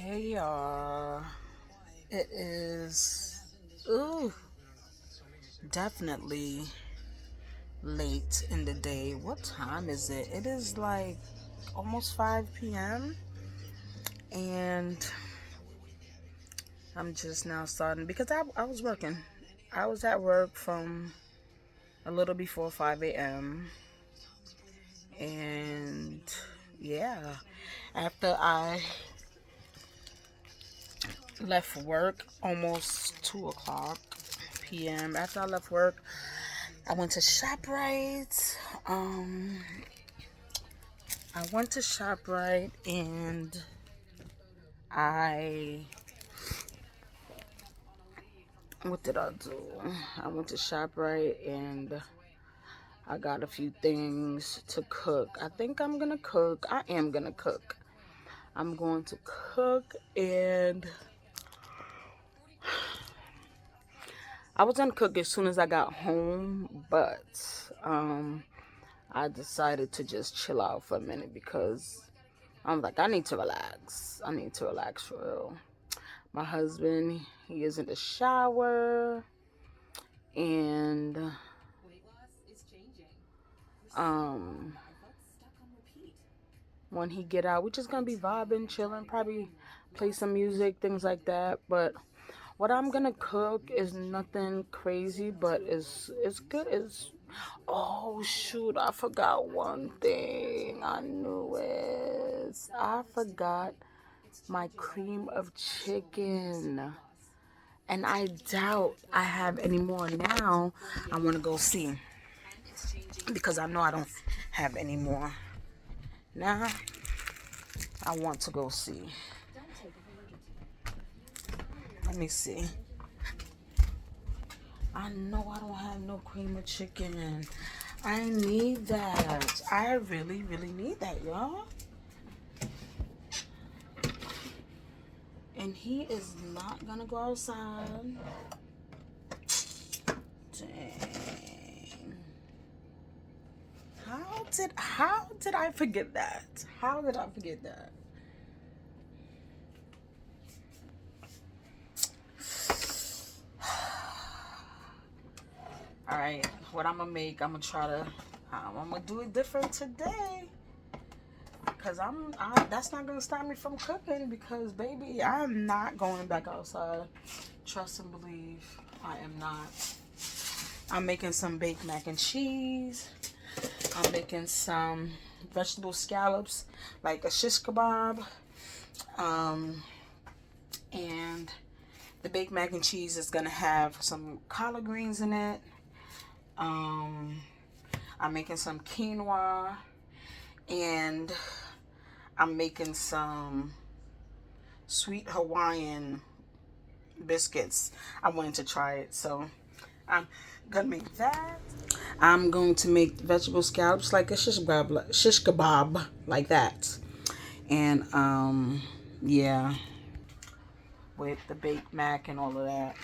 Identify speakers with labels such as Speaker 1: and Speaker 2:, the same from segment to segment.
Speaker 1: Hey y'all. It is ooh, definitely late in the day. What time is it? It is like almost 5 p.m. and I'm just now starting because I was working. I was at work from a little before 5 a.m. and yeah, after I left work almost 2 o'clock p.m. After I left work, I went to ShopRite. I went to ShopRite and I what did I do? I went to ShopRite and I got a few things to cook. I think I'm gonna cook. I am gonna cook. I'm going to cook and I was gonna cook as soon as I got home, but I decided to just chill out for a minute because I'm like, I need to relax. I need to relax for real. My husband, he is in the shower, and um, when he get out, we're just gonna be vibing, chilling, probably play some music, things like that. But what I'm gonna cook is nothing crazy, but it's good. It's oh shoot, I forgot one thing. I knew it. I forgot my cream of chicken. And I doubt I have any more now. I want to go see because I know I don't have any more. Now I want to go see. Let me see. I know I don't have no cream of chicken. I need that. I really, really need that, y'all. And he is not gonna go outside. Dang. How did I forget that? How did I forget that? All right, what I'm gonna make, I'm gonna do it different today. Cause that's not gonna stop me from cooking. Because baby, I'm not going back outside. Trust and believe, I am not. I'm making some baked mac and cheese. I'm making some vegetable scallops, like a shish kebab. Um, and the baked mac and cheese is gonna have some collard greens in it. Um, I'm making some quinoa, and I'm making some sweet Hawaiian biscuits. I wanted to try it, so I'm gonna make that. I'm going to make vegetable scallops like a shish kebab like that, and yeah, with the baked mac and all of that.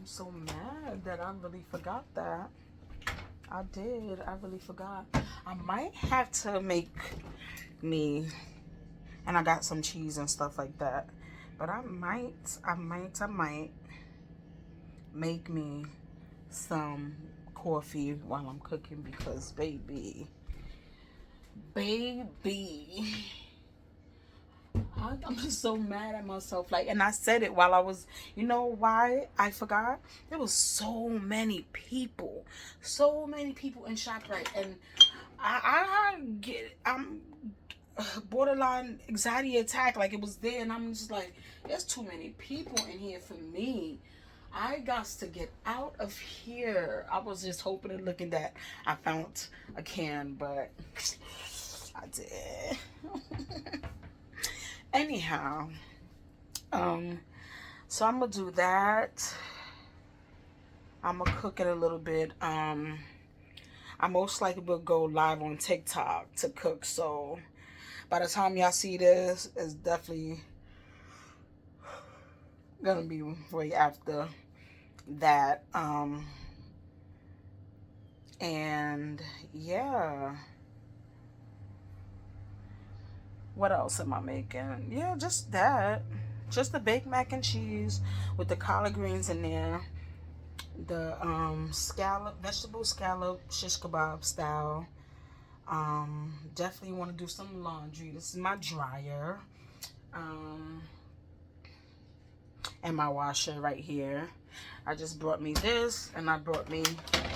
Speaker 1: I'm so mad that I really forgot that. I did. I really forgot. I might have to make me, and I got some cheese and stuff like that. But I might make me some coffee while I'm cooking because baby, I'm just so mad at myself. Like, and I said it while I was, you know why I forgot? There was so many people in ShopRite, and I'm borderline anxiety attack. Like, it was there, and I'm just like, there's too many people in here for me. I got to get out of here. I was just hoping and looking that I found a can, but I did. Anyhow, so I'm gonna do that. I'm gonna cook it a little bit. I most likely will go live on TikTok to cook. So by the time y'all see this, it's definitely gonna be right after that. And yeah. What else am I making? Yeah, just that. Just the baked mac and cheese with the collard greens in there. The scallop, vegetable scallop shish kebab style. Definitely want to do some laundry. This is my dryer. Um, and my washer right here. I just brought me this, and I brought me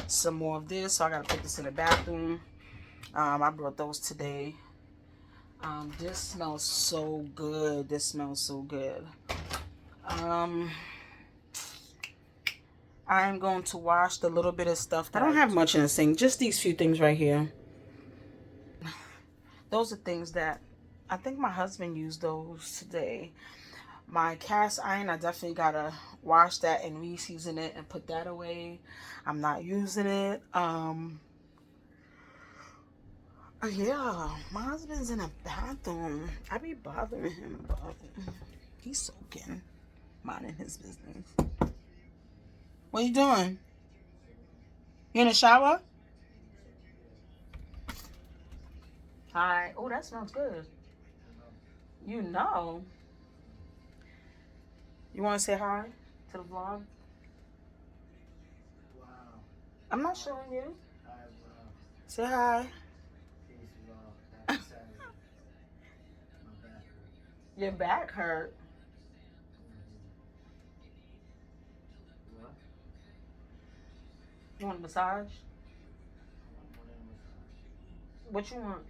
Speaker 1: some more of this, so I gotta put this in the bathroom. I brought those today. This smells so good. This smells so good. I'm going to wash the little bit of stuff that I don't have much in the sink, just these few things right here. Those are things that I think my husband used those today. My cast iron, I definitely gotta wash that and re-season it and put that away. I'm not using it. Yeah, my husband's in a bathroom. I be bothering him, but he's soaking, minding his business. What you doing? You in the shower? Hi. Oh, that smells good. You know. You want to say hi to the vlog? Wow. I'm not showing you. Hi, vlog. Say hi. Peace, vlog. Happy Saturday. My back hurt. Your back hurt? What? You want a massage? What you want?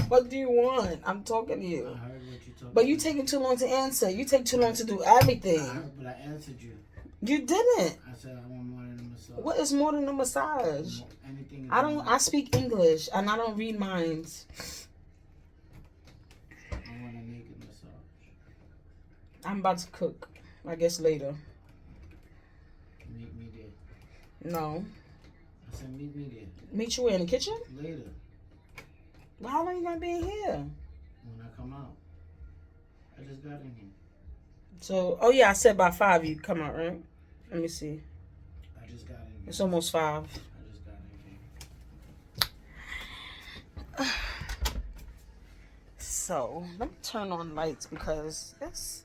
Speaker 1: What do you want? I'm talking to you. I heard what you talking. But you taking too long to answer. You take too long to do everything. I heard, but I answered you. You didn't. I said I want more than a massage. What is more than a massage? Anything. I don't. I speak English and I don't read minds. I want a naked massage. I'm about to cook. I guess later. Meet me there. No. I said meet me there. Meet you in the kitchen? Later. Well, how long you gonna be in here? When I come out. I just got in here. So, oh yeah, I said by 5 you come out, right? Let me see. I just got in here. It's almost 5. I just got in here. So, let me turn on lights because it's...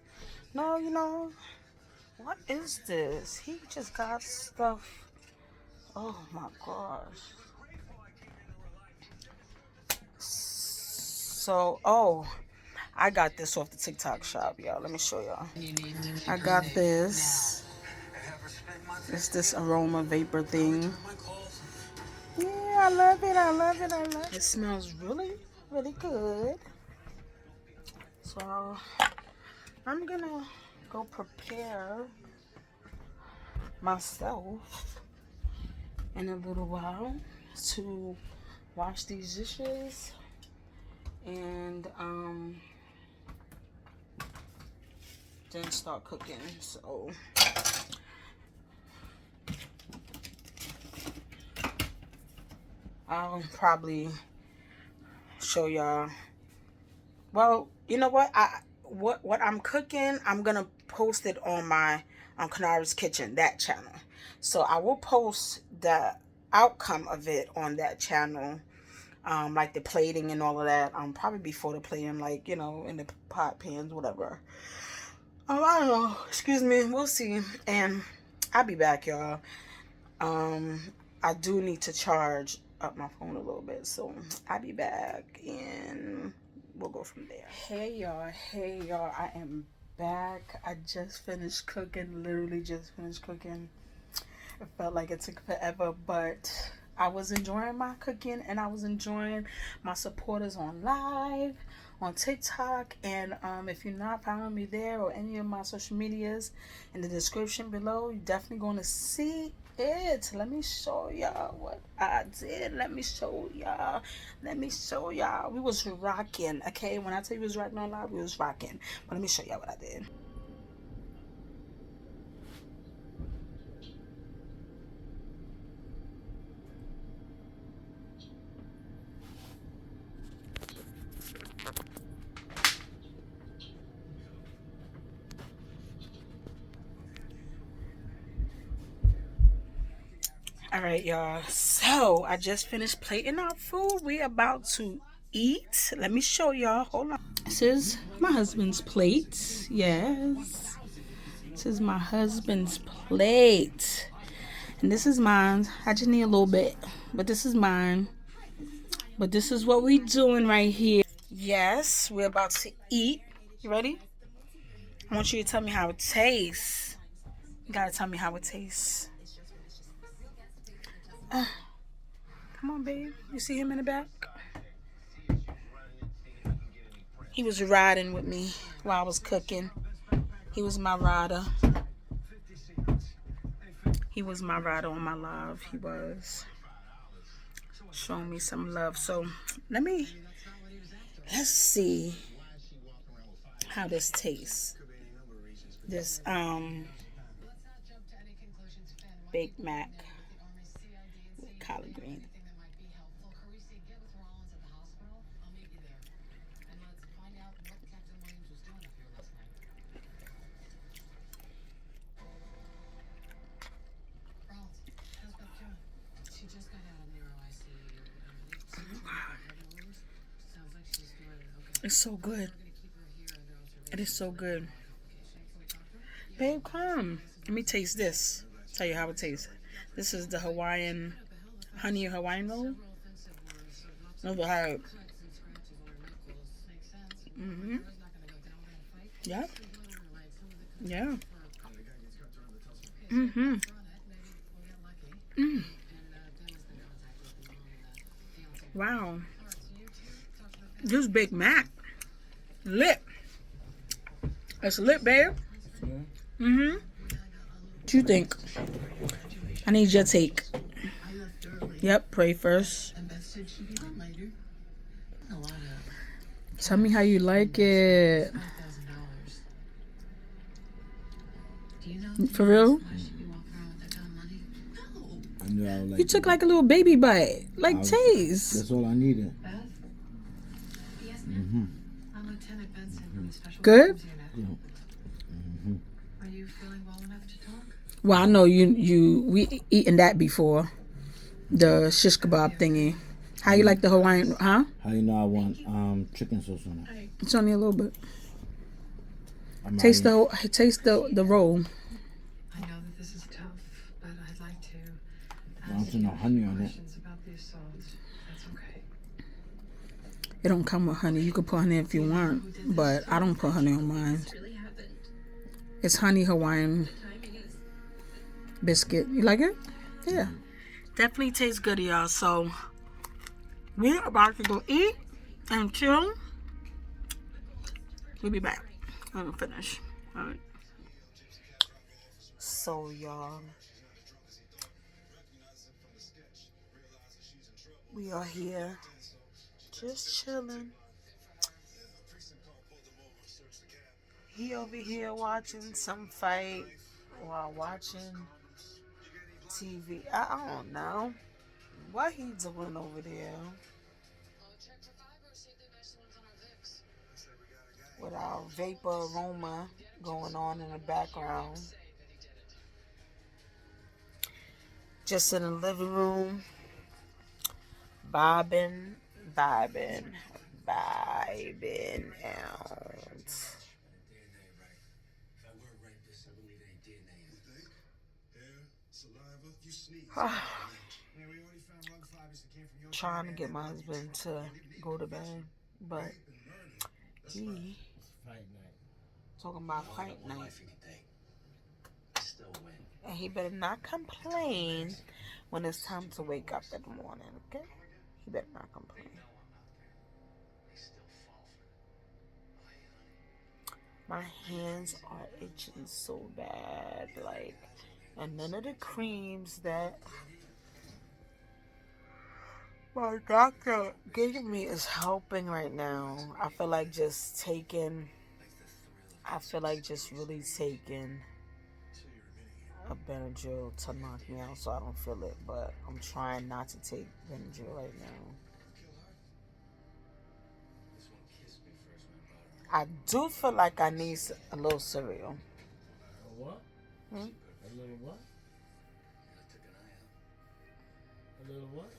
Speaker 1: No, you know... What is this? He just got stuff... Oh my gosh. So, oh, I got this off the TikTok shop, y'all. Let me show y'all. I got this. It's this aroma vapor thing. Yeah, I love it. I love it. I love it. It smells really, really good. So, I'm gonna go prepare myself in a little while to wash these dishes. And then start cooking. So I'll probably show y'all. Well, you know what? What I'm cooking, I'm gonna post it on my Kanarii's Kitchen, that channel. So I will post the outcome of it on that channel. Like the plating and all of that. Probably before the plating, like, you know, in the pot pans, whatever. I don't know. Excuse me. We'll see. And I'll be back, y'all. I do need to charge up my phone a little bit, so I'll be back and we'll go from there. Hey, y'all. Hey, y'all. I am back. I just finished cooking. Literally just finished cooking. It felt like it took forever, but I was enjoying my cooking and I was enjoying my supporters on live, on TikTok. And if you're not following me there or any of my social medias, in the description below, you're definitely going to see it. Let me show y'all what I did. Let me show y'all. Let me show y'all. We was rocking, okay? When I tell you we was rocking on live, we was rocking. But let me show y'all what I did. All right, y'all. So I just finished plating our food. We about to eat. Let me show y'all. Hold on. This is my husband's plate. Yes. This is my husband's plate. And this is mine. I just need a little bit. But this is mine. But this is what we doing right here. Yes, we're about to eat. You ready? I want you to tell me how it tastes. You gotta tell me how it tastes. Come on, babe. You see him in the back? He was riding with me while I was cooking. He was my rider. He was my rider on my live. He was showing me some love. So let's see how this tastes. This baked mac with collard green. It's so good. It is so good. Babe, come. Let me taste this. Tell you how it tastes. This is the honey Hawaiian roll. Never had it. Yeah. Yeah. Wow. This Big Mac. Lit. It's lit, babe. What you think? I need your take. Yep, pray first. Tell me how you like it. For real?
Speaker 2: I knew I would like
Speaker 1: you took like a little baby bite. Like taste.
Speaker 2: That's all I needed.
Speaker 1: Good?
Speaker 2: Yeah.
Speaker 3: Are you feeling well enough to talk?
Speaker 1: Well, I know we eaten that before. The shish kebab thingy. How you like the Hawaiian, huh?
Speaker 2: How you know I want chicken sauce on it?
Speaker 1: It's only a little bit. Taste the roll.
Speaker 3: I know that this is tough, but I'd like to
Speaker 2: I don't
Speaker 3: ask
Speaker 2: see
Speaker 3: you
Speaker 2: no honey on it.
Speaker 3: questions about the assault. That's okay.
Speaker 1: It don't come with honey. You can put honey if you want, but I don't put honey on mine. It's honey Hawaiian biscuit. You like it? Yeah. Definitely tastes good, y'all. So we're about to go eat and chill. We'll be back when we finish. All right. So, y'all, we are here just chilling. He over here watching some fight while watching TV. I don't know what he doing over there with our vapor aroma going on in the background. Just in the living room, vibing out. Trying to get my husband to go to bed, but he talking about fight night, and he better not complain when it's time to wake up in the morning. Okay, he better not complain. My hands are itching so bad, like, and none of the creams that my doctor gave me is helping right now. I feel like just really taking a Benadryl to knock me out so I don't feel it, but I'm trying not to take Benadryl right now. I do feel like I need a little cereal.
Speaker 2: What?
Speaker 1: Hmm?
Speaker 2: A little what? A little what?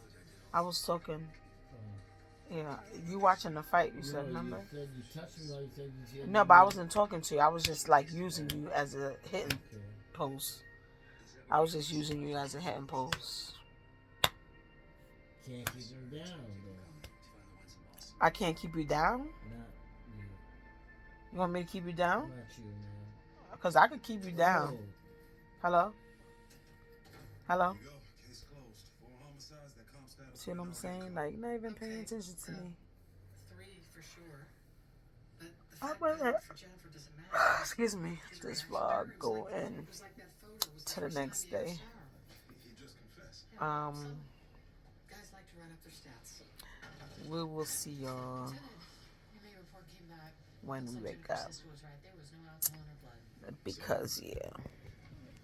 Speaker 1: I was talking.
Speaker 2: Oh.
Speaker 1: Yeah, you watching the fight? You said,
Speaker 2: No,
Speaker 1: remember?
Speaker 2: you said you touched me. Like you said you said.
Speaker 1: No, but I wasn't talking to you. I was just like using you as a hitting
Speaker 2: Okay.
Speaker 1: post. I was just using you as a hitting post.
Speaker 2: Can't keep him down though.
Speaker 1: I can't keep you down.
Speaker 2: Not you.
Speaker 1: You want me to keep you down?
Speaker 2: Not you, man.
Speaker 1: Because I could keep you down.
Speaker 2: Oh.
Speaker 1: Hello? Hello? See what I'm saying? Like, not even paying attention to me.
Speaker 3: 3 for sure. But the
Speaker 1: I
Speaker 3: fact
Speaker 1: went
Speaker 3: pattern for Jennifer doesn't matter.
Speaker 1: excuse me.
Speaker 3: His
Speaker 1: This
Speaker 3: reaction
Speaker 1: vlog
Speaker 3: to her
Speaker 1: go
Speaker 3: was like,
Speaker 1: in
Speaker 3: it was like that photo was
Speaker 1: to the
Speaker 3: first time
Speaker 1: next
Speaker 3: he ever
Speaker 1: day.
Speaker 3: saw her. Some guys like to run up their stats.
Speaker 1: We will see y'all
Speaker 3: Lieutenant, your main report came back.
Speaker 1: when
Speaker 3: Looks
Speaker 1: we
Speaker 3: like
Speaker 1: wake
Speaker 3: Jennifer's
Speaker 1: up.
Speaker 3: sister was right. There was no alcohol in her blood.
Speaker 1: Because, yeah,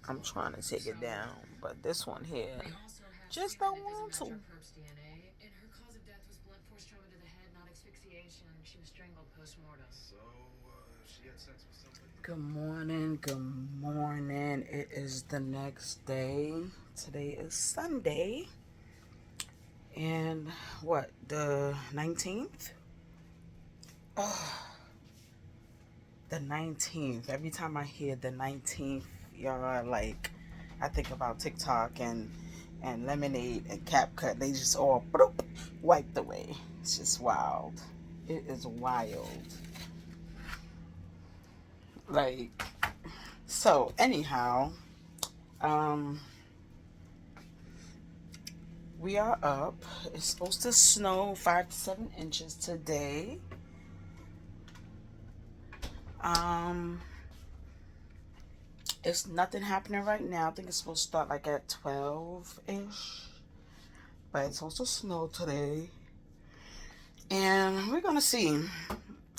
Speaker 1: I'm trying to take it down. But this one here,
Speaker 3: They also have
Speaker 1: just
Speaker 3: semen
Speaker 1: don't
Speaker 3: that
Speaker 1: want
Speaker 3: doesn't
Speaker 1: to.
Speaker 3: match her perp's DNA, and her cause of death was blunt force trauma to the head, not asphyxiation. She was strangled post-mortem. So, she had sex with somebody?
Speaker 1: Good morning, good morning. It is the next day. Today is Sunday. And what, the 19th? Oh, the 19th. Every time I hear the 19th, y'all, like, I think about TikTok and Lemonade and CapCut. They just all bloop, wiped away. It's just wild. It is wild. Like, so anyhow, we are up. It's supposed to snow 5 to 7 inches today. It's nothing happening right now. I think it's supposed to start like at 12-ish. But it's supposed to snow today. And we're going to see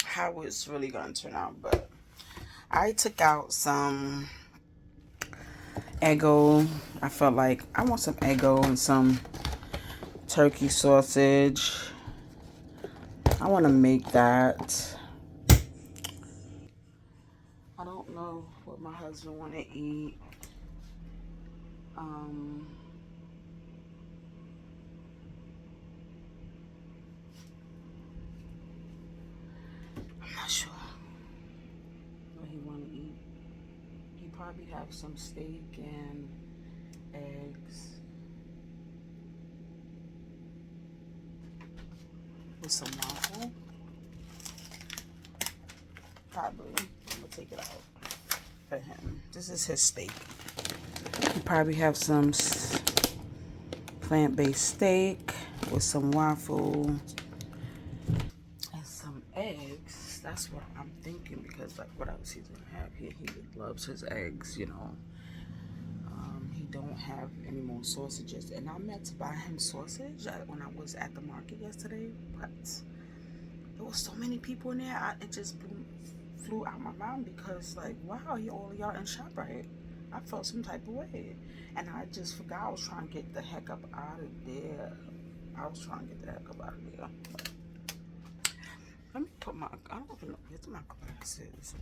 Speaker 1: how it's really going to turn out. But I took out some Eggo. I felt like I want some Eggo and some turkey sausage. I want to make that. I don't know what my husband want to eat. I'm not sure what he want to eat. He probably have some steak and eggs with some waffle. Probably. I'm gonna take it out for him. This is his steak. He probably have some plant-based steak with some waffle and some eggs. That's what I'm thinking, because like what else he's gonna have here? He loves his eggs, you know. He don't have any more sausages, and I meant to buy him sausage when I was at the market yesterday, but there was so many people in there. It just flew out my mind, because like, wow, all y'all in ShopRite. I felt some type of way, and I just forgot I was trying to get the heck up out of there. Let me put my, I don't even know, where's my glasses?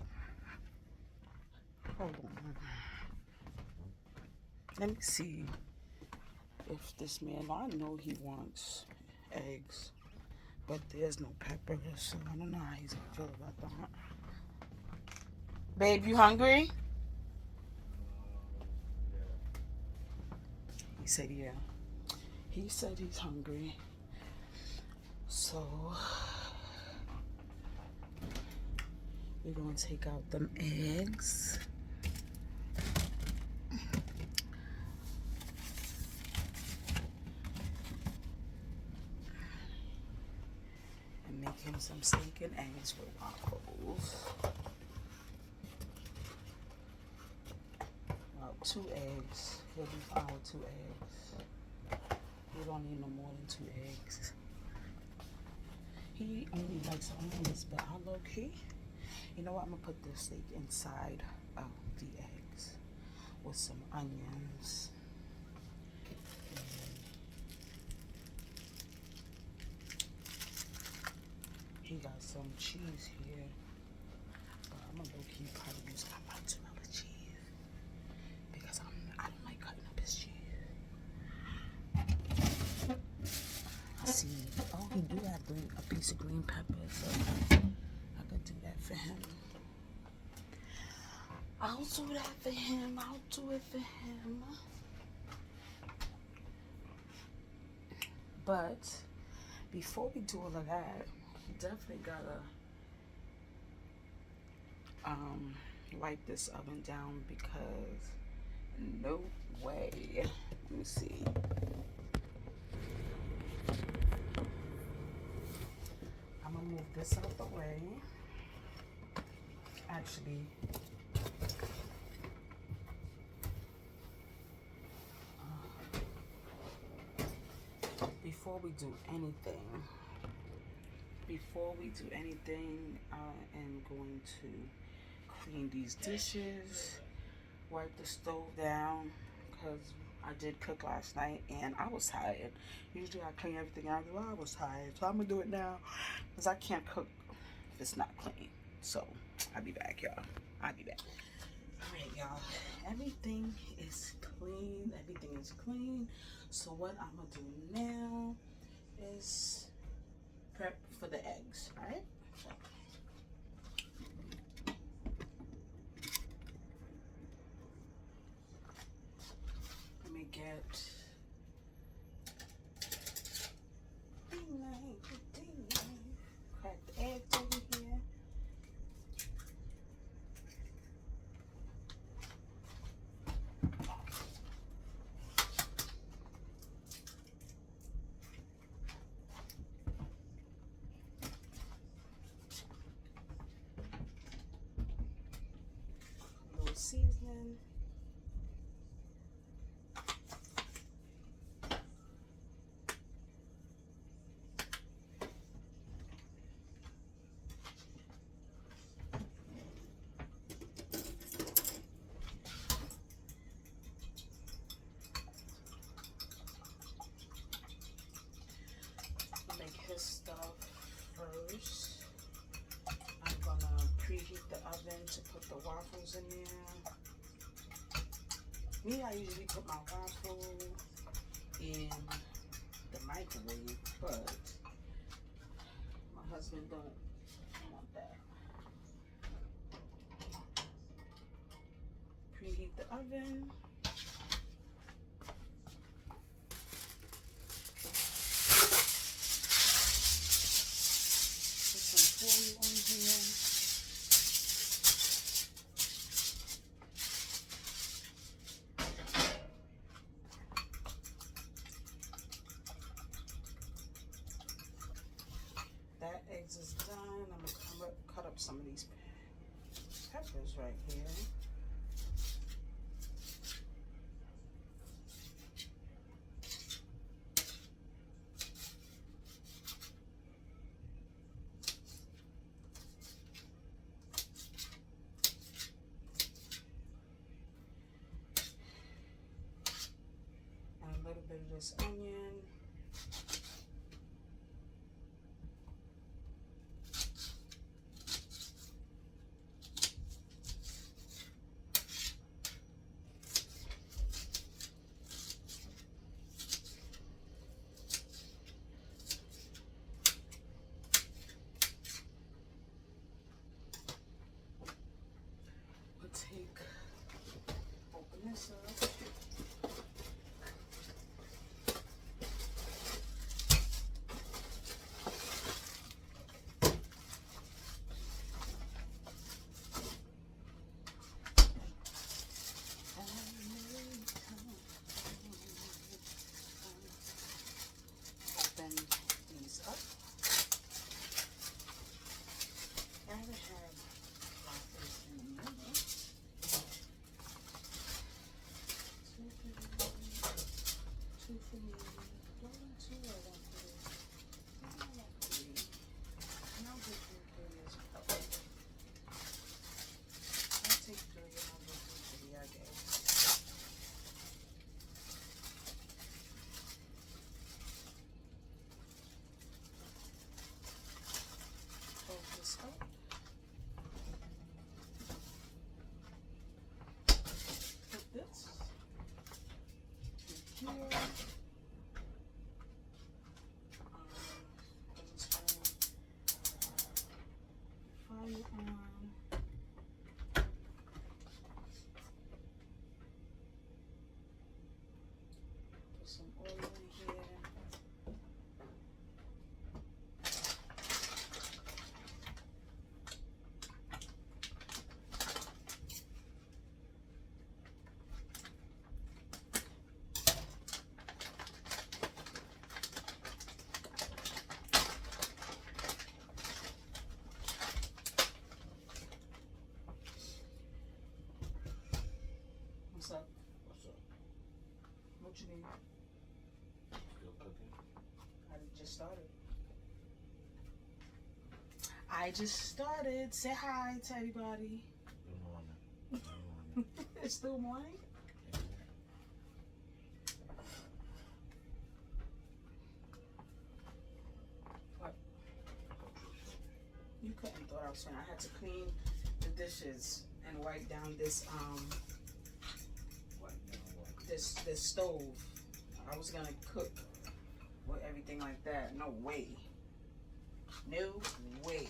Speaker 1: Hold on. Let me see if this man, I know he wants eggs, but there's no pepper, so I don't know how he's gonna feel about that. Babe, you hungry? He said, yeah. He said he's hungry. So, we're gonna take out them eggs. And make him some steak and eggs with waffles. About 2 eggs. He'll be fine with 2 eggs. We don't need no more than 2 eggs. He only likes omelets, but I low key. You know what? I'm gonna put this steak inside of the eggs with some onions. He got some cheese here, but I'm gonna low key probably use my mozzarella cheese, because I don't like cutting up his cheese. see. Oh, he do have a piece of green pepper, so I could do that for him. I'll do that for him. I'll do it for him. But before we do all of that, we definitely gotta wipe this oven down because no way. Let me see. I'm gonna move this out the way. Actually, before we do anything, I am going to clean these dishes, wipe the stove down, because I did cook last night and I was tired. Usually I clean everything out, well, I was tired, so I'm gonna do it now because I can't cook if it's not clean. So I'll be back, y'all. I'll be back. All right, y'all. Everything is clean. Everything is clean. So what I'm gonna do now is prep for the eggs. All right. So, let me get crack the eggs over here. A little seasoning. Make his stuff first. I'm gonna preheat the oven to put the waffles in there. Me, I usually put my waffle in the microwave, but my husband don't want that. Preheat the oven. Put some foil on here. That eggs is done. I'm gonna cut up some of these peppers right here. And a little bit of this onion. Open this up. just started. I just started. Say hi to everybody.
Speaker 2: Good morning. Good morning.
Speaker 1: It's still morning? What? You couldn't thought I was saying I had to clean the dishes and wipe down this this stove. I was gonna cook with everything like that. No way. No way.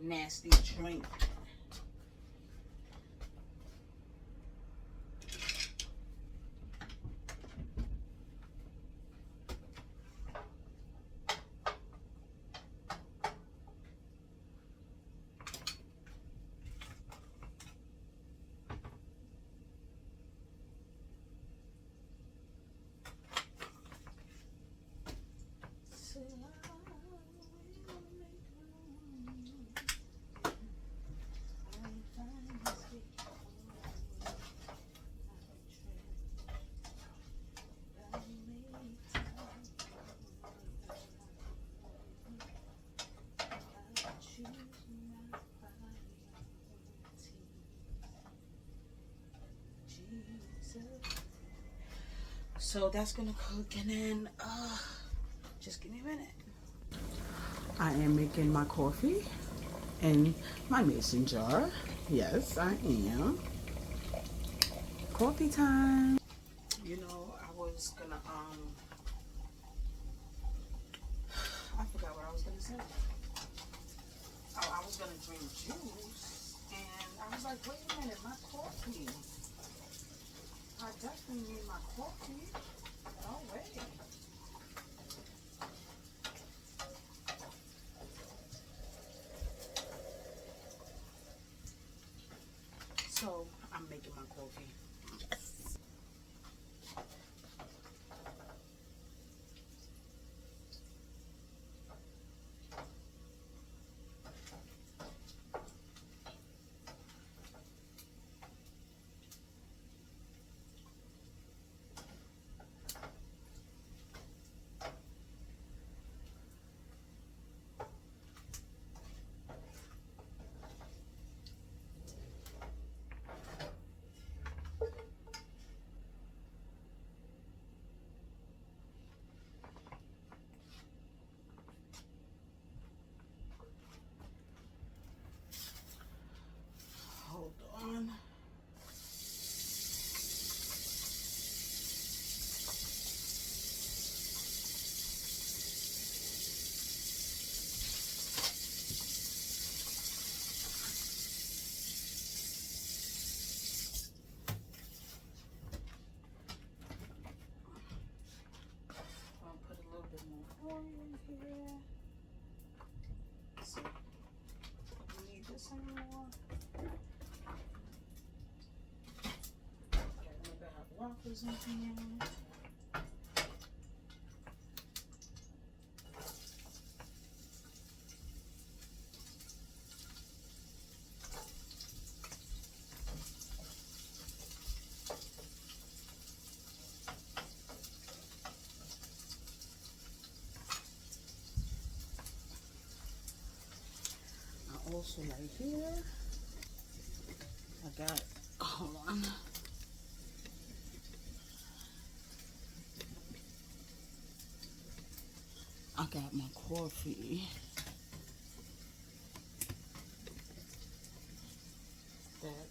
Speaker 1: Nasty drink. So that's gonna cook, and then just give me a minute. I am making my coffee in my mason jar. Yes, I am. Coffee time. You know, I was gonna I forgot what I was gonna say. Oh, I was gonna drink juice, and I was like, wait a minute, my coffee. I definitely need my coffee. No way. So I'm making my coffee. Yes. Hold on. I'll put a little bit more oil in here. So, don't need this anymore. Okay, maybe I have waffles in here. Also right here, I got, hold on. I got my coffee that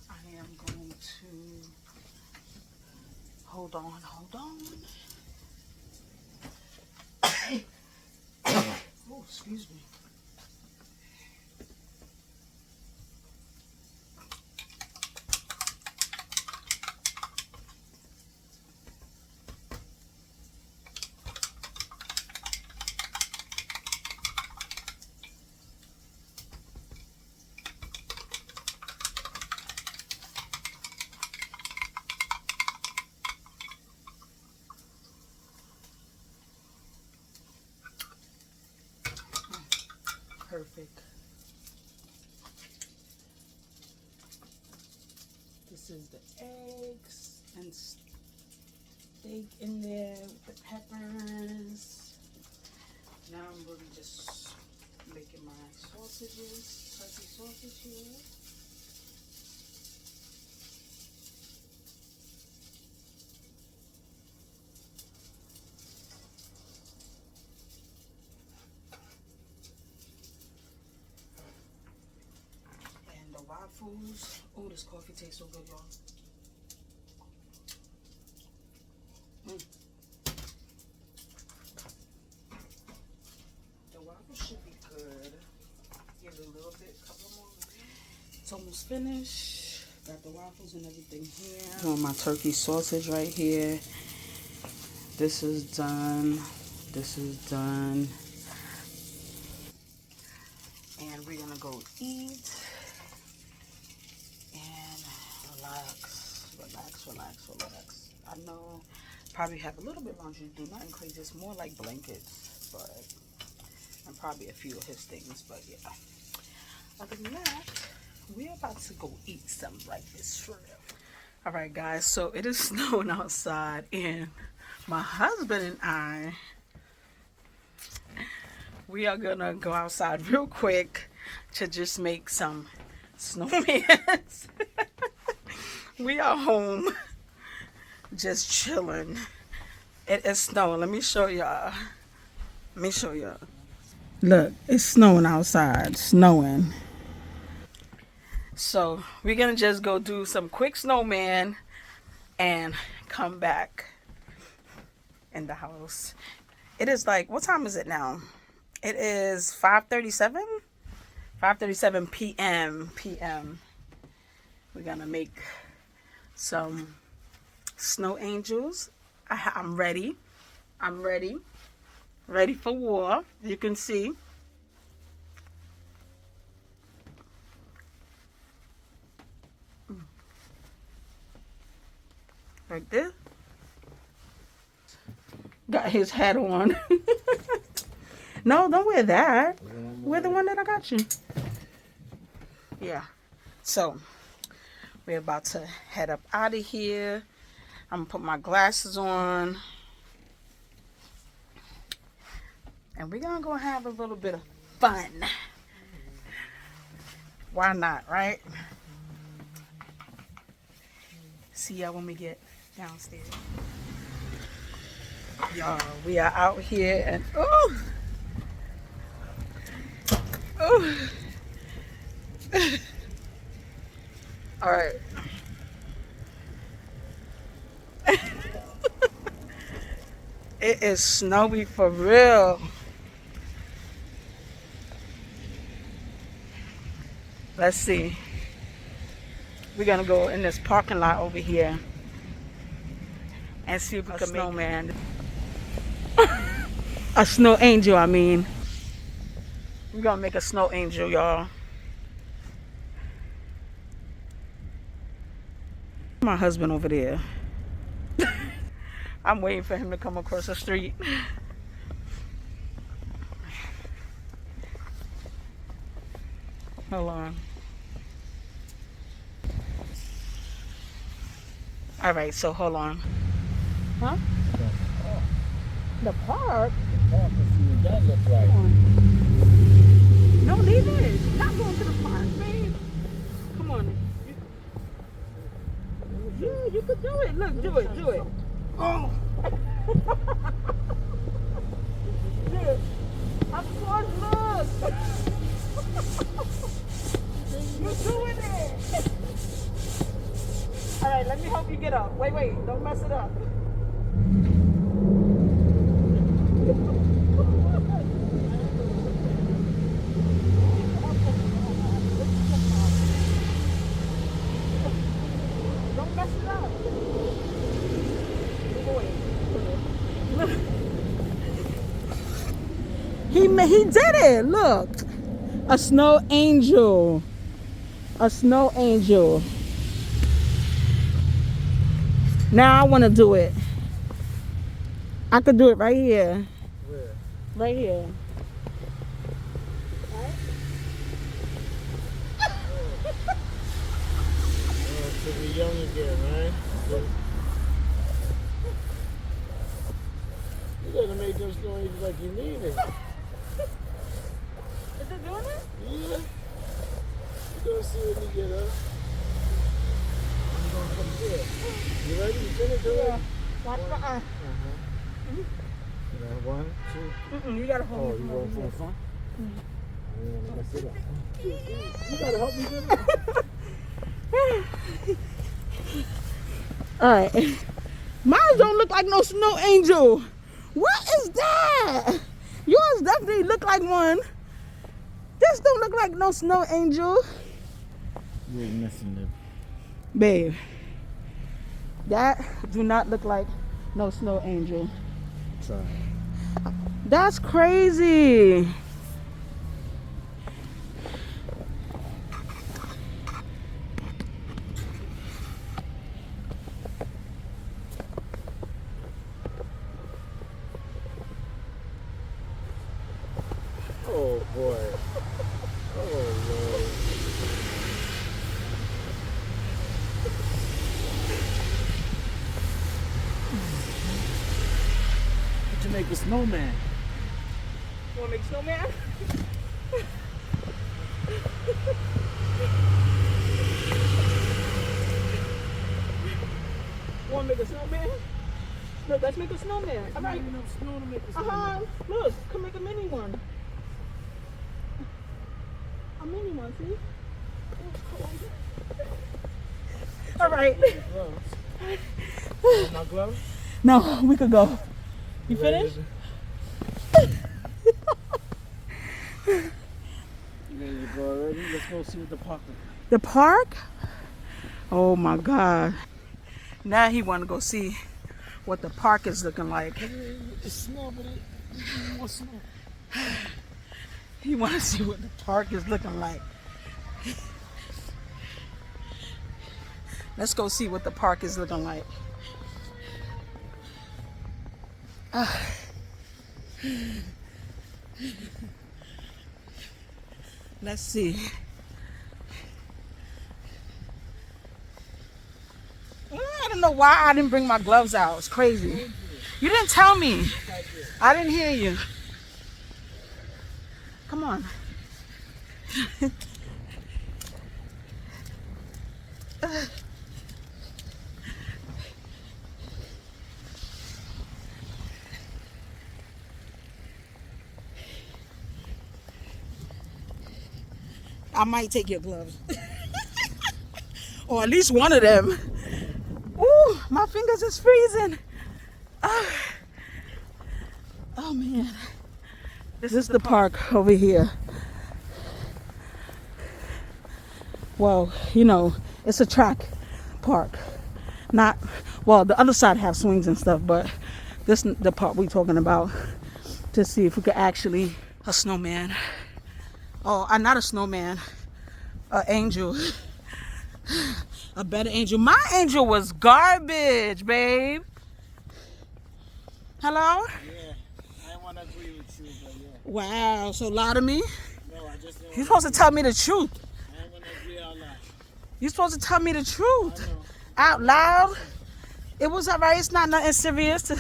Speaker 1: I am going to, hold on. Oh, excuse me. This is the eggs and steak in there with the peppers. Now I'm really just making my sausages, turkey sausage here. And the waffles. Oh, this coffee tastes so good, y'all. The waffles should be good. Give it a little bit, couple more. It's almost finished. Got the waffles and everything here. On my turkey sausage right here. This is done. This is done. And we're gonna go eat and relax, relax, relax, relax. I know probably have a little bit of laundry to do, nothing crazy. It's more like blankets, but and probably a few of his things, but yeah. Other than that, we're about to go eat some breakfast for real. All right, guys, so it is snowing outside, and my husband and I, we are gonna go outside real quick to just make some snowmans. We are home just chilling. It is snowing. Let me show y'all. Let me show y'all. Look, it's snowing outside. Snowing. So we're gonna just go do some quick snowman and come back in the house. It is like, what time is it now? It is 5:37. 5:37 p.m. We're gonna make some snow angels. I'm ready. I'm ready. Ready for war. You can see. Like this. Got his hat on. No, don't wear that. Wear the one that I got you. Yeah. So, we're about to head up out of here. I'm going to put my glasses on. And we're going to go have a little bit of fun. Why not, right? See y'all when we get downstairs. Y'all, we are out here and oh, all right. It is snowy for real. Let's see. We're gonna go in this parking lot over here and see if we can make a snowman. A snow angel, I mean. We're gonna make a snow angel, y'all. My husband over there. I'm waiting for him to come across the street. Hold on. All right, so hold on. Huh? The park?
Speaker 2: The park, if that look like.
Speaker 1: No, leave it. Stop going to the park, babe. Come on. You could do it. Look, do it, do it. Oh. Look. Of course, look. You're doing it. All right, let me help you get up. Wait, don't mess it up. Don't mess it up. He did it. Look, a snow angel. A snow angel. Now I want to do it. I could do it right here.
Speaker 2: Where?
Speaker 1: Right here.
Speaker 2: To be young again, right? You gotta make them snow angels like you mean it.
Speaker 1: Is it doing it?
Speaker 2: Yeah. You're gonna see when you get up. You're gonna come here. You ready? You finished already?
Speaker 1: Yeah. Watch my eye.
Speaker 2: One, two.
Speaker 1: You gotta hold
Speaker 2: Oh,
Speaker 1: me
Speaker 2: you going from the front? I don't want to mess it up. You gotta help me with it.
Speaker 1: Alright. Mine don't look like no snow angel. What is that? Yours definitely look like one. This don't look like no snow angel.
Speaker 2: You're missing it.
Speaker 1: Babe. That do not look like no snow angel.
Speaker 2: Try.
Speaker 1: That's crazy.
Speaker 2: Oh boy. Oh Lord. To make a snowman.
Speaker 1: You wanna make a snowman? Wanna make a snowman? Look, let's make a snowman. All right.
Speaker 2: Enough snow to make a snowman.
Speaker 1: Look, come make a mini one. A mini one, see? All right.
Speaker 2: Gloves. My gloves?
Speaker 1: No, we could go. You finished?
Speaker 2: You ready to go already? Let's go see what the park is.
Speaker 1: The park? Oh my God. Now he want to go see what the park is looking like.
Speaker 2: It's snow, but it's more snow.
Speaker 1: He want to see what the park is looking like. Let's go see what the park is looking like. Let's see. I don't know why I didn't bring my gloves out. It's crazy. You didn't tell me. I didn't hear you. Come on. I might take your gloves. Or at least one of them. Ooh, my fingers is freezing. Oh man. This is the park over here. Well, you know, it's a track park. Not, well, the other side have swings and stuff, but this is the part we're talking about to see if we could actually, a snowman. Oh, not a snowman, an angel. A better angel. My angel was garbage, babe. Hello?
Speaker 2: Yeah, I want to agree with you, but yeah.
Speaker 1: Wow, so lie to me?
Speaker 2: No, I just didn't
Speaker 1: You're supposed to tell me the truth.
Speaker 2: I ain't want to agree out loud.
Speaker 1: You're supposed to tell me the truth.
Speaker 2: I know.
Speaker 1: Out loud. It was alright. It's not nothing serious.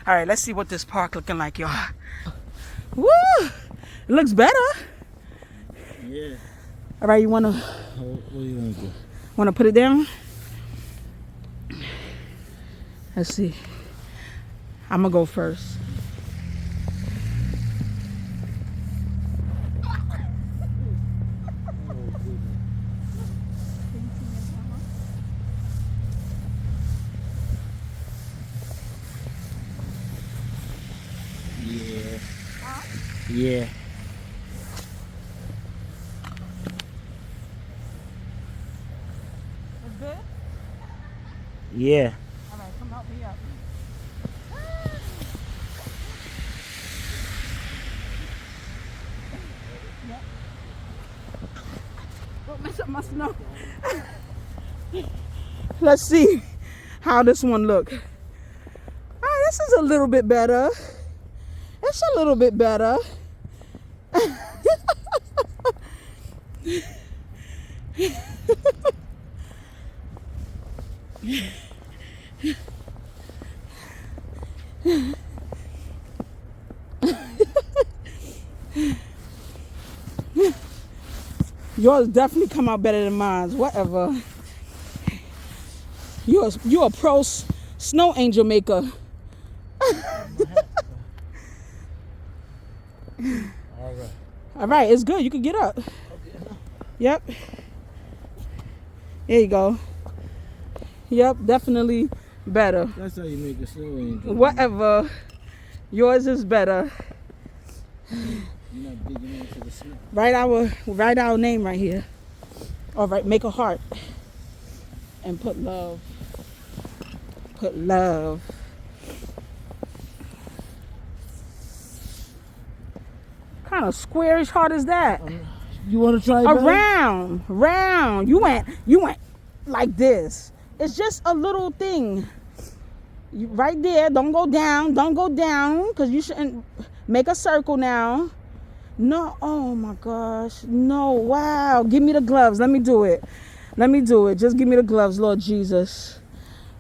Speaker 1: Alright, let's see what this park looking like, y'all. Woo! It looks better.
Speaker 2: Yeah.
Speaker 1: Alright, you wanna
Speaker 2: What are you going to do?
Speaker 1: wanna put it down? Let's see. I'm gonna go first.
Speaker 2: Yeah. Yeah.
Speaker 1: It's good?
Speaker 2: Yeah.
Speaker 1: Alright, come help me up. Don't mess up my snow. Let's see how this one look. Alright, this is a little bit better. It's a little bit better. Yours definitely come out better than mine. Whatever. You a pro snow angel maker.
Speaker 2: All right.
Speaker 1: All right, it's good. You can get up.
Speaker 2: Okay.
Speaker 1: Yep. There you go. Yep, definitely better.
Speaker 2: That's how you make a snow angel.
Speaker 1: Whatever. Yours is better.
Speaker 2: You're not digging into the snow.
Speaker 1: Write our name right here. All right, make a heart. And put love. Put love. What kind of squarish heart is that?
Speaker 2: You want to try it?
Speaker 1: Round. You went like this. It's just a little thing. Right there. Don't go down. Because you shouldn't make a circle now. No. Oh my gosh. No. Wow. Give me the gloves. Let me do it. Just give me the gloves, Lord Jesus.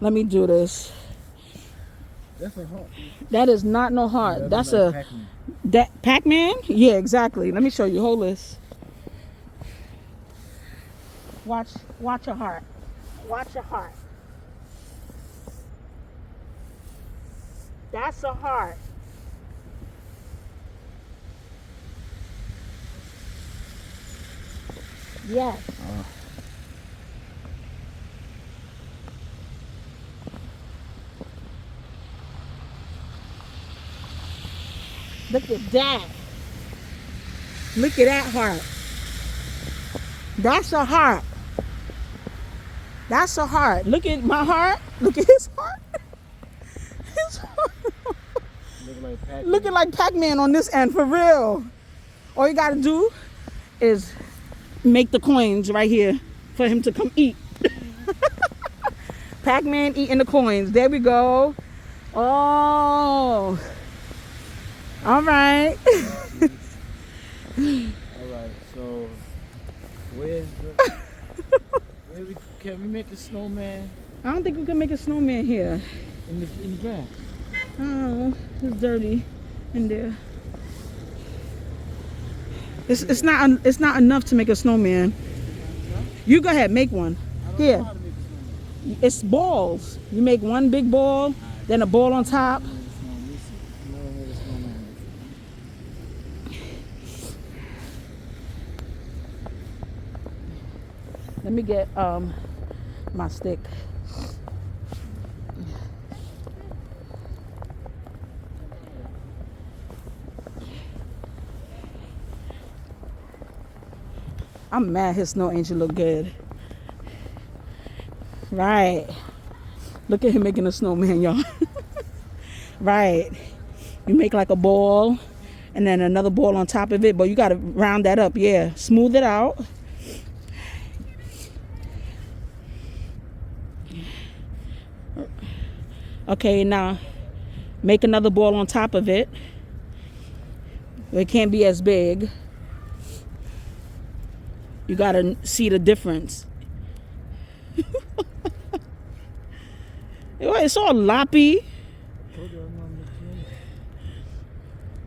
Speaker 1: Let me do this.
Speaker 2: That's a heart.
Speaker 1: That is not no heart. That's like Pac-Man. Pac-Man? Yeah, exactly. Let me show you. Hold this. Watch your heart. Watch your heart. That's a heart. Yes. Look at that. Look at that heart. That's a heart. That's a heart. Look at my heart. Look at his heart. His heart. Looking like Pac-Man on this end, for real. All you gotta do is make the coins right here for him to come eat. Pac-Man eating the coins. There we go. Oh. All right.
Speaker 2: All right. So, can we make a snowman?
Speaker 1: I don't think we can make a snowman here.
Speaker 2: In the grass.
Speaker 1: Oh, it's dirty in there. It's not enough to make a snowman. You go ahead, make one. Here. It's balls. You make one big ball, then a ball on top. Let me get my stick. I'm mad his snow angel look good. Right. Look at him making a snowman, y'all. Right. You make like a ball and then another ball on top of it, but you got to round that up. Yeah. Smooth it out. Okay, now make another ball on top of it. It can't be as big. You gotta see the difference. It's all loppy. You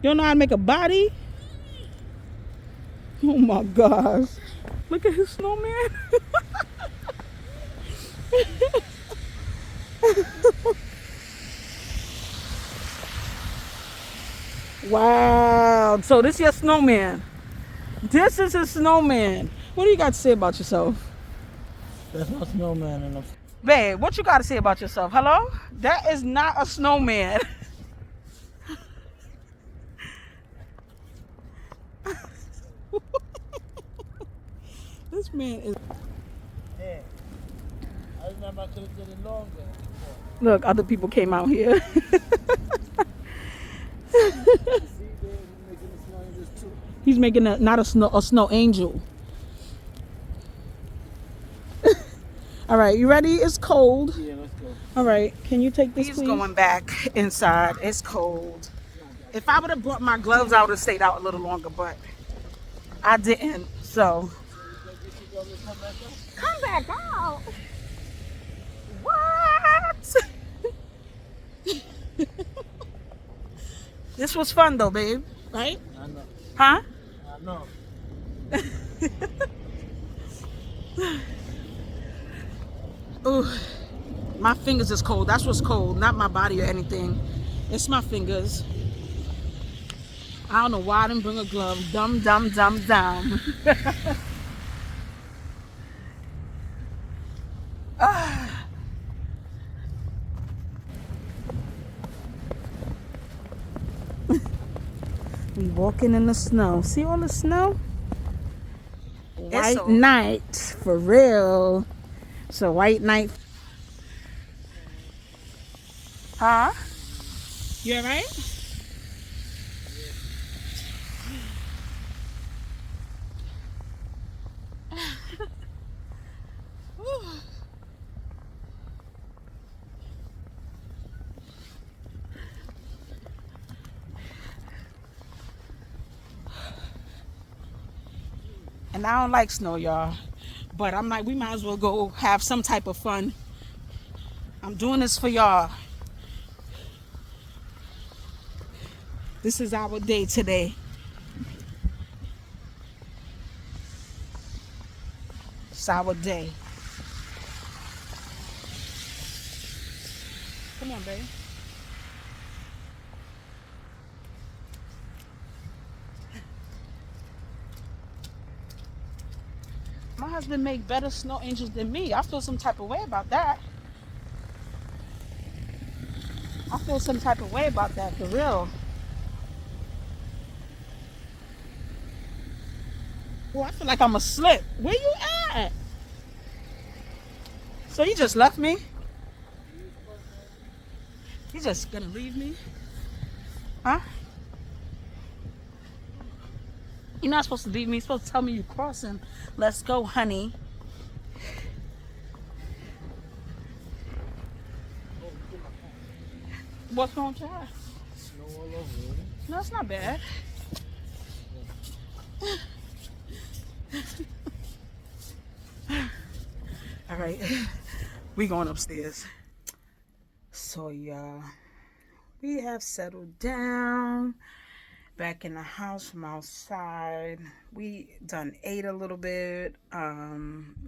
Speaker 1: don't know how to make a body? Oh my gosh. Look at his snowman. Wow. So this is your snowman. This is a snowman. What do you got to say about yourself?
Speaker 2: That's not snowman enough.
Speaker 1: Babe, what you got to say about yourself? Hello? That is not a snowman. This man is...
Speaker 2: Yeah. I remember I could have did it longer.
Speaker 1: Look, other people came out here. He's making not a snow angel. All right, you ready? It's cold.
Speaker 2: Yeah, let's go.
Speaker 1: All right, can you take this, please? He's going back inside. It's cold. If I would have brought my gloves, I would have stayed out a little longer, but I didn't. So come back out. What? This was fun though, babe. Right?
Speaker 2: I know.
Speaker 1: Huh?
Speaker 2: I know.
Speaker 1: Ooh, my fingers is cold. That's what's cold, not my body or anything. It's my fingers. I don't know why I didn't bring a glove. Dumb, dumb, dumb, dumb. Ah. We walking in the snow. See all the snow? White night, for real. It's a white night. Huh? You alright? And I don't like snow, y'all. But I'm like, we might as well go have some type of fun. I'm doing this for y'all. This is our day today. It's our day. Come on, babe. My husband make better snow angels than me. I feel some type of way about that. I feel some type of way about that, for real. Well, I feel like I'm a slip. Where you at? So you just left me? You just gonna leave me? Huh? You're not supposed to leave me. You're supposed to tell me you're crossing. Let's go, honey. What's wrong with your eye?
Speaker 2: Snow all over it.
Speaker 1: No, it's not bad. All right, we going upstairs. So y'all, we have settled down back in the house from outside. We done ate a little bit.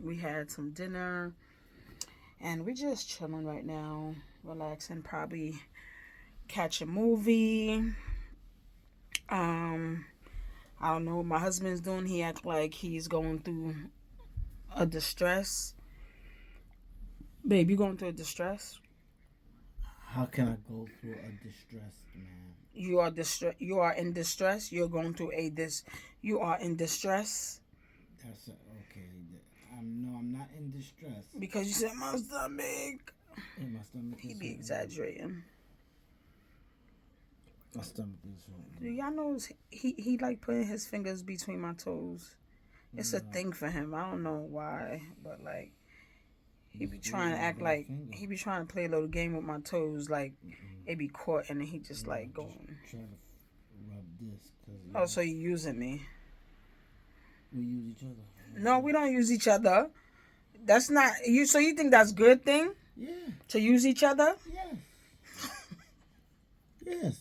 Speaker 1: We had some dinner, and we just chilling right now, relaxing. Probably catch a movie. I don't know what my husband's doing. He act like he's going through a distress. Babe, you going through a distress?
Speaker 2: How can I go through a distressed man?
Speaker 1: You are you are in distress. You're going through you are in distress.
Speaker 2: That's okay. I'm not in distress.
Speaker 1: Because you said my stomach.
Speaker 2: Yeah, my stomach
Speaker 1: He
Speaker 2: is
Speaker 1: be
Speaker 2: hurting.
Speaker 1: exaggerating.
Speaker 2: My stomach is hurting.
Speaker 1: Do y'all know he like putting his fingers between my toes? It's a thing for him. I don't know why, but like he be trying to act like he be trying to play a little game with my toes, like it be caught, and then he just like going.
Speaker 2: Try to rub this.
Speaker 1: Oh, so you using me?
Speaker 2: We use each other.
Speaker 1: No, we don't use each other. That's not you. So you think that's a good thing?
Speaker 2: Yeah.
Speaker 1: To use each other?
Speaker 2: Yes. Yes.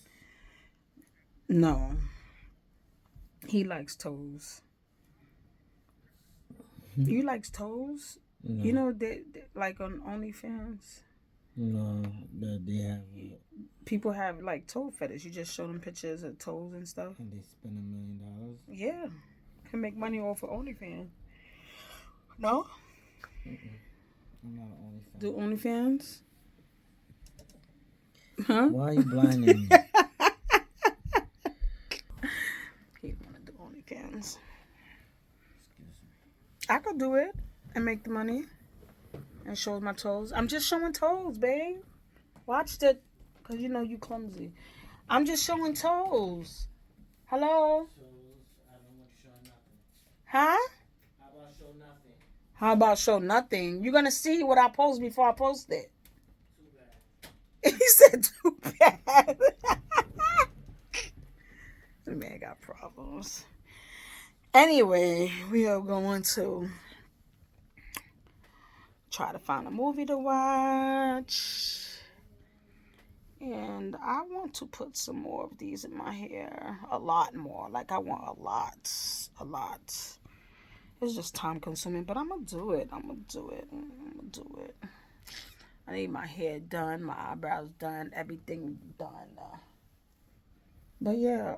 Speaker 1: No. He likes toes. You likes toes?
Speaker 2: No.
Speaker 1: You know they like on OnlyFans.
Speaker 2: No, they have.
Speaker 1: People have like toe fetish. You just show them pictures of toes and stuff.
Speaker 2: And they spend $1 million.
Speaker 1: Yeah, can make money off of OnlyFans. No?
Speaker 2: I'm not an OnlyFans.
Speaker 1: Do OnlyFans? Huh?
Speaker 2: Why are you blinding me?
Speaker 1: He wanna do OnlyFans. I could do it and make the money and show my toes. I'm just showing toes, babe. Watch it, cause you know you clumsy. I'm just showing toes. Hello?
Speaker 2: I don't want to show nothing.
Speaker 1: Huh?
Speaker 2: How about show nothing?
Speaker 1: How about show nothing? You're gonna see what I post before I post it.
Speaker 2: Too bad.
Speaker 1: He said too bad. The man got problems. Anyway, we are going to try to find a movie to watch. And I want to put some more of these in my hair. A lot more. Like I want a lot. A lot. It's just time consuming, but I'm gonna do it. I need my hair done, my eyebrows done, everything done. But yeah,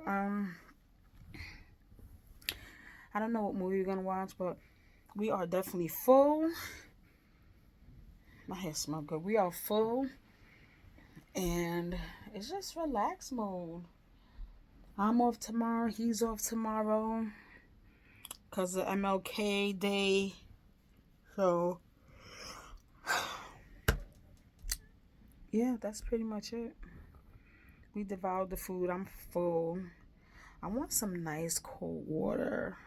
Speaker 1: I don't know what movie we're gonna watch, but we are definitely full. My hair smells good. We are full, and it's just relax mode. I'm off tomorrow. He's off tomorrow because of MLK Day. So, yeah, that's pretty much it. We devoured the food. I'm full. I want some nice cold water.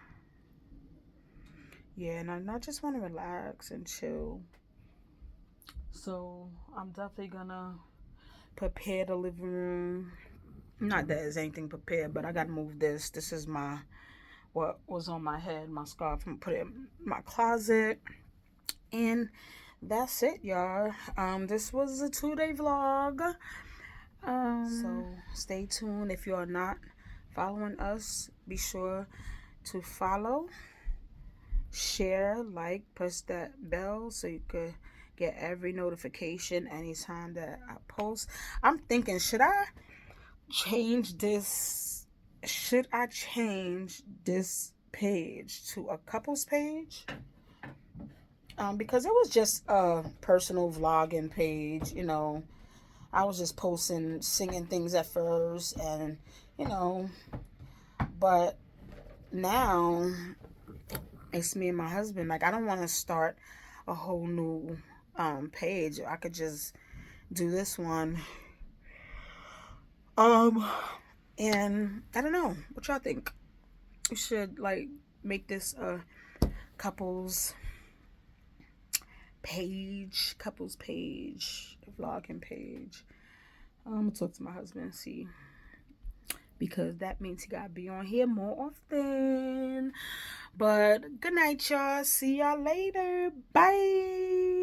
Speaker 1: Yeah, and I just want to relax and chill. So, I'm definitely gonna prepare the living room. Not that there's anything prepared, but I gotta move this. This is what was on my head, my scarf. I'm gonna put it in my closet. And that's it, y'all. This was a 2-day vlog. So stay tuned. If you are not following us, be sure to follow, share, like, press that bell so you could get every notification anytime that I post. I'm thinking, should I change this? Should I change this page to a couples page? Because it was just a personal vlogging page, you know. I was just posting, singing things at first, and, you know, but now it's me and my husband. Like, I don't want to start a whole new page. I could just do this one. And I don't know. What y'all think? We should, like, make this a couples page, vlogging page. I'm gonna talk to my husband and see, because that means he gotta be on here more often. But good night, y'all. See y'all later. Bye.